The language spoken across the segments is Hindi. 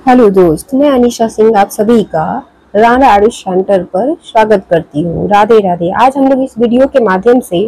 हेलो दोस्त, मैं अनीशा सिंह आप सभी का राणा आयुष सेंटर पर स्वागत करती हूँ। राधे राधे। आज हम लोग इस वीडियो के माध्यम से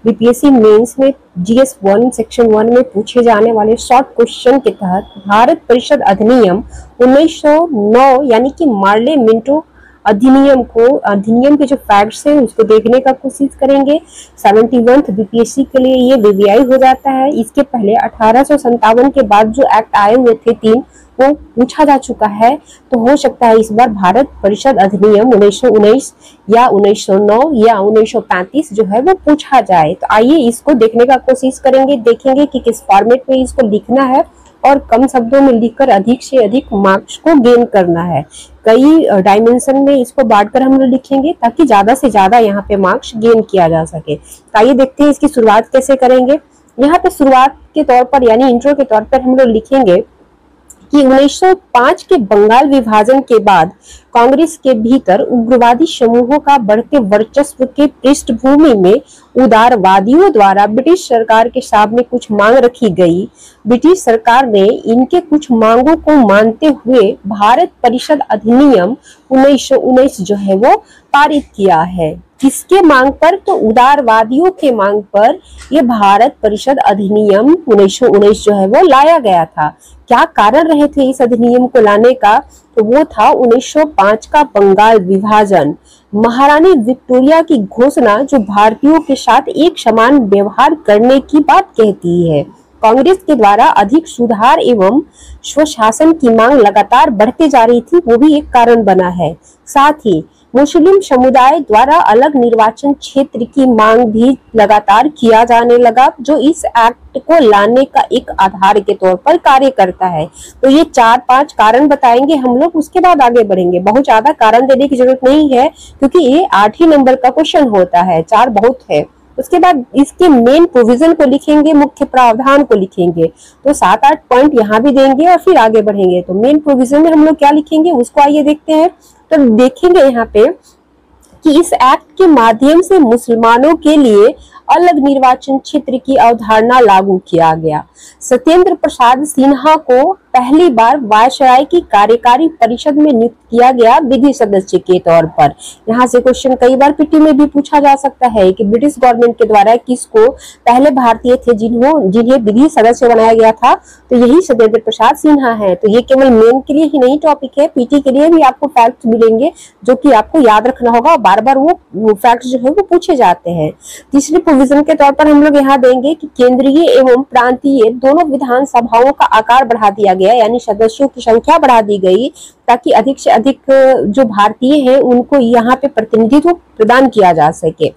बीपीएससी मेंस में जीएस 1 सेक्शन 1 में पूछे जाने वाले शॉर्ट क्वेश्चन के तहत भारत परिषद अधिनियम 1909 यानी कि मार्ले मिंटो अधिनियम के जो फैक्ट्स हैं उसको देखने का कोशिश करेंगे। 71th बीपीएससी के लिए ये वीवीआई हो जाता है। इसके पहले 1857 के बाद जो एक्ट आए हुए थे 3 वो पूछा जा चुका है, तो हो सकता है इस बार भारत परिषद अधिनियम 1919 या 1909 या 1935 जो है वो पूछा जाए। तो आइए इसको देखने का कोशिश करेंगे, देखेंगे कि किस फॉर्मेट में इसको लिखना है और कम शब्दों में लिखकर अधिक से अधिक मार्क्स को गेन करना है। कई डायमेंशन में इसको बांटकर हम लोग लिखेंगे ताकि ज्यादा से ज्यादा यहाँ पे मार्क्स गेन किया जा सके। तो आइए देखते हैं इसकी शुरुआत कैसे करेंगे। यहाँ पे शुरुआत के तौर पर यानी इंट्रो के तौर पर हम लोग लिखेंगे कि 1905 के बंगाल विभाजन के बाद कांग्रेस के भीतर उग्रवादी समूहों का बढ़ते वर्चस्व के पृष्ठभूमि में उदारवादियों द्वारा ब्रिटिश सरकार के सामने कुछ मांग रखी गई। ब्रिटिश सरकार ने इनके कुछ मांगों को मानते हुए भारत परिषद अधिनियम 1919 जो है वो पारित किया है। किसके मांग पर? तो उदारवादियों के मांग पर यह भारत परिषद अधिनियम 1919 जो है वो लाया गया था। क्या कारण रहे थे इस अधिनियम को लाने का? तो वो था 1905 का बंगाल विभाजन, महारानी विक्टोरिया की घोषणा जो भारतीयों के साथ एक समान व्यवहार करने की बात कहती है। कांग्रेस के द्वारा अधिक सुधार एवं स्वशासन की मांग लगातार बढ़ते जा रही थी, वो भी एक कारण बना है। साथ ही मुस्लिम समुदाय द्वारा अलग निर्वाचन क्षेत्र की मांग भी लगातार किया जाने लगा, जो इस एक्ट को लाने का एक आधार के तौर पर कार्य करता है। तो ये 4-5 कारण बताएंगे हम लोग, उसके बाद आगे बढ़ेंगे। बहुत ज्यादा कारण देने की जरूरत नहीं है क्योंकि ये 8 ही नंबर का क्वेश्चन होता है, 4 बहुत है। उसके बाद इसके मेन प्रोविजन को लिखेंगे, मुख्य प्रावधान को लिखेंगे। तो 7-8 पॉइंट यहाँ भी देंगे और फिर आगे बढ़ेंगे। तो मेन प्रोविजन में हम लोग क्या लिखेंगे उसको आइए देखते हैं। तो देखेंगे यहाँ पे कि इस एक्ट के माध्यम से मुसलमानों के लिए अलग निर्वाचन क्षेत्र की अवधारणा लागू किया गया। सत्येंद्र प्रसाद सिन्हा को पहली बार वायसराय की कार्यकारी परिषद में नियुक्त किया गया विधि सदस्य के तौर पर। यहाँ से क्वेश्चन कई बार पीटी में भी पूछा जा सकता है कि ब्रिटिश गवर्नमेंट के द्वारा किसको, पहले भारतीय थे जिन्हें विधि सदस्य बनाया गया था, तो यही सत्येंद्र प्रसाद सिन्हा है। तो ये केवल मेन के लिए ही नहीं टॉपिक है, पीटी के लिए भी आपको फैक्ट मिलेंगे जो कि आपको याद रखना होगा। बार बार वो फैक्ट जो है वो पूछे जाते हैं। तीसरे प्रोविजन के तौर पर हम लोग यहाँ देंगे कि केंद्रीय एवं प्रांतीय दोनों विधानसभाओं का आकार बढ़ा दिया गया, यानी सदस्यों की संख्या बढ़ा दी गई ताकि अधिक से अधिक जो भारतीय हैं उनको यहाँ पे प्रतिनिधित्व प्रदान किया जा सके।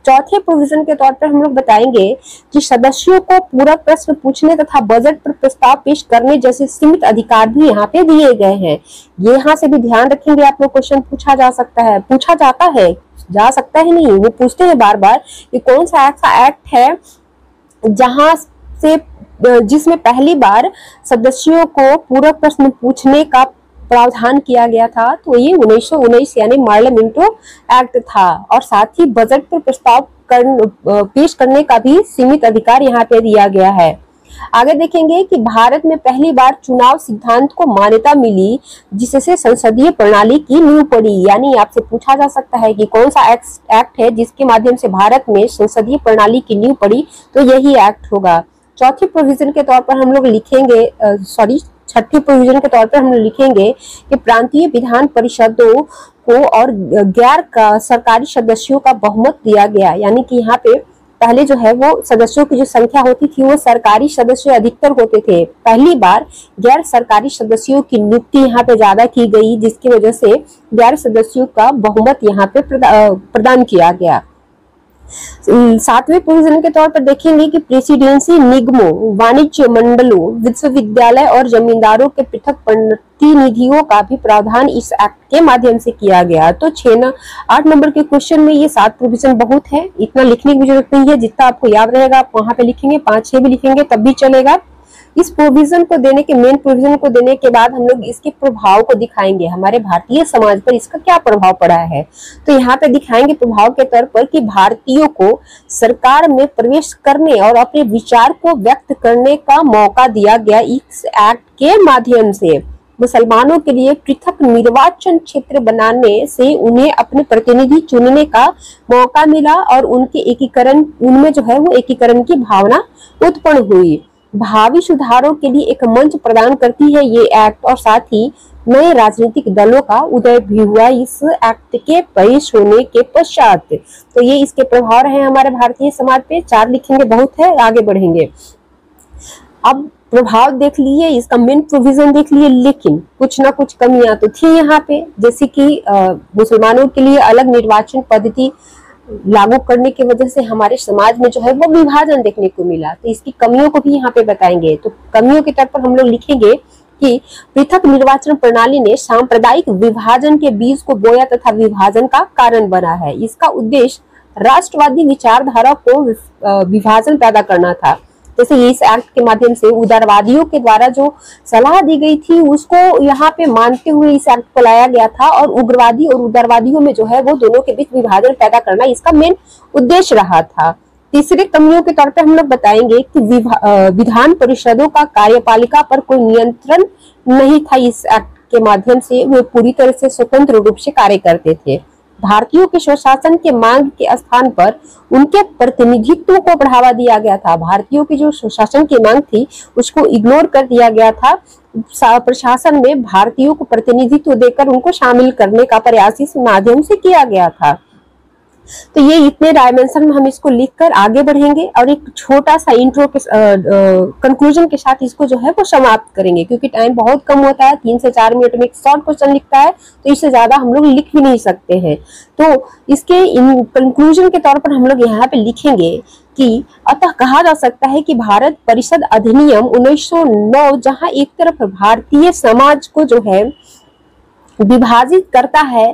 चौथे प्रोविजन के तौर पर हम लोग बताएंगे कि सदस्यों को पूरक प्रश्न पूछने तथा बजट पर प्रस्ताव पेश करने जैसे सीमित अधिकार भी यहाँ पे दिए गए हैं। ये यहाँ से भी ध्यान रखेंगे आप लोग, क्वेश्चन पूछा जा सकता है, पूछा जाता है, जा सकता है नहीं, वो पूछते हैं बार बार कि कौन सा ऐसा एक्ट है जहां से जिसमें पहली बार सदस्यों को पूरक प्रश्न पूछने का प्रावधान किया गया था। तो ये 1919 यानी मार्ले मिंटो एक्ट था। और साथ ही बजट पर प्रस्ताव पेश करने का भी सीमित अधिकार यहाँ पे दिया गया है। आगे देखेंगे कि भारत में पहली बार चुनाव सिद्धांत को मान्यता मिली जिससे संसदीय प्रणाली की नींव पड़ी। यानी आपसे पूछा जा सकता है कि कौन सा एक्ट है जिसके माध्यम से भारत में संसदीय प्रणाली की नींव पड़ी, तो यही एक्ट होगा। चौथे प्रोविजन के तौर पर हम लोग लिखेंगे, छठे प्रोविजन के तौर पर हम लिखेंगे कि प्रांतीय विधान परिषदों को और गैर सरकारी सदस्यों का बहुमत दिया गया। यानी कि यहाँ पे पहले जो है वो सदस्यों की जो संख्या होती थी वो सरकारी सदस्य अधिकतर होते थे, पहली बार गैर सरकारी सदस्यों की नियुक्ति यहाँ पे ज्यादा की गई, जिसकी वजह से गैर सदस्यों का बहुमत यहाँ पे प्रदान किया गया। 7वें प्रोविजन के तौर पर देखेंगे कि प्रेसिडेंसी निगमों, वाणिज्य मंडलों, विश्वविद्यालय और जमींदारों के पृथक प्रतिनिधियों का भी प्रावधान इस एक्ट के माध्यम से किया गया। तो 8 नंबर के क्वेश्चन में ये 7 प्रोविजन बहुत है, इतना लिखने की जरूरत नहीं है। जितना आपको याद रहेगा आप वहां पे लिखेंगे, 5-6 भी लिखेंगे तब भी चलेगा। इस प्रोविजन को देने के मेन प्रोविजन को देने के बाद हम लोग इसके प्रभाव को दिखाएंगे, हमारे भारतीय समाज पर इसका क्या प्रभाव पड़ा है। तो यहाँ पे दिखाएंगे प्रभाव के तौर पर कि भारतीयों को सरकार में प्रवेश करने और अपने विचार को व्यक्त करने का मौका दिया गया इस एक्ट के माध्यम से। मुसलमानों के लिए पृथक निर्वाचन क्षेत्र बनाने से उन्हें अपने प्रतिनिधि चुनने का मौका मिला और उनके एकीकरण, उनमें जो है वो एकीकरण की भावना उत्पन्न हुई। भावी सुधारों के लिए एक मंच प्रदान करती है ये एक्ट, और साथ ही नए राजनीतिक दलों का उदय भी हुआ इस एक्ट के पेश होने के पश्चात। तो ये इसके प्रभाव रहे हमारे भारतीय समाज पे। 4 लिखेंगे बहुत है, आगे बढ़ेंगे। अब प्रभाव देख लिए, इसका मेन प्रोविजन देख लिए, लेकिन कुछ ना कुछ कमियां तो थी यहाँ पे, जैसे कि मुसलमानों के लिए अलग निर्वाचन पद्धति लागू करने की वजह से हमारे समाज में जो है वो विभाजन देखने को मिला। तो इसकी कमियों को भी यहाँ पे बताएंगे। तो कमियों के तौर पर हम लोग लिखेंगे कि पृथक निर्वाचन प्रणाली ने सांप्रदायिक विभाजन के बीज को बोया तथा विभाजन का कारण बना है। इसका उद्देश्य राष्ट्रवादी विचारधारा को विभाजन पैदा करना था। जैसे इस एक्ट के माध्यम से उदारवादियों के द्वारा जो सलाह दी गई थी उसको यहाँ पे मानते हुए इस एक्ट को लाया गया था, और उग्रवादी और उदारवादियों में जो है वो दोनों के बीच विभाजन पैदा करना इसका मेन उद्देश्य रहा था। तीसरे कमियों के तौर पे हम लोग बताएंगे कि विधान परिषदों का कार्यपालिका पर कोई नियंत्रण नहीं था। इस एक्ट के माध्यम से वे पूरी तरह से स्वतंत्र रूप से कार्य करते थे। भारतीयों के स्वशासन के मांग के स्थान पर उनके प्रतिनिधित्व को बढ़ावा दिया गया था। भारतीयों की जो स्वशासन की मांग थी उसको इग्नोर कर दिया गया था। प्रशासन में भारतीयों को प्रतिनिधित्व देकर उनको शामिल करने का प्रयास इस माध्यम से किया गया था। तो ये इतने डायमेंशन में हम इसको लिखकर आगे बढ़ेंगे और एक छोटा सा इंट्रो के कंक्लूजन के साथ इसको जो है वो समाप्त करेंगे, क्योंकि टाइम बहुत कम होता है। 3 से 4 मिनट में एक शॉर्ट क्वेश्चन लिखता है, तो इससे ज्यादा हम लोग लिख भी नहीं सकते हैं। तो इसके कंक्लूजन के तौर पर हम लोग यहाँ पे लिखेंगे कि अतः कहा जा सकता है कि भारत परिषद अधिनियम 1909 जहाँ एक तरफ भारतीय समाज को जो है विभाजित करता है,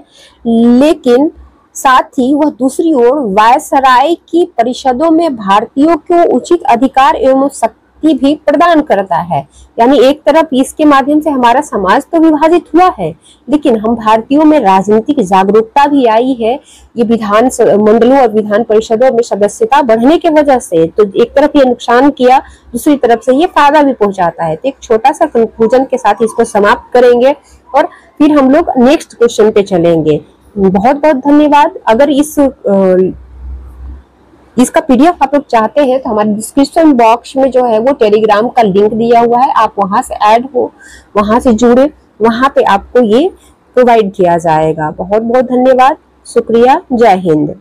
लेकिन साथ ही वह दूसरी ओर वायसराय की परिषदों में भारतीयों को उचित अधिकार एवं शक्ति भी प्रदान करता है। यानी एक तरफ इसके माध्यम से हमारा समाज तो विभाजित हुआ है, लेकिन हम भारतीयों में राजनीतिक जागरूकता भी आई है। ये विधान मंडलों और विधान परिषदों में सदस्यता बढ़ने की वजह से। तो एक तरफ ये नुकसान किया, दूसरी तरफ से ये फायदा भी पहुंचाता है। तो एक छोटा सा कंक्लूजन के साथ इसको समाप्त करेंगे और फिर हम लोग नेक्स्ट क्वेश्चन पे चलेंगे। बहुत बहुत धन्यवाद। अगर इसका पीडीएफ आप लोग चाहते हैं तो हमारे डिस्क्रिप्शन बॉक्स में जो है वो टेलीग्राम का लिंक दिया हुआ है, आप वहां से ऐड हो, वहां से जुड़े, वहां पे आपको ये प्रोवाइड किया जाएगा। बहुत बहुत धन्यवाद, शुक्रिया, जय हिंद।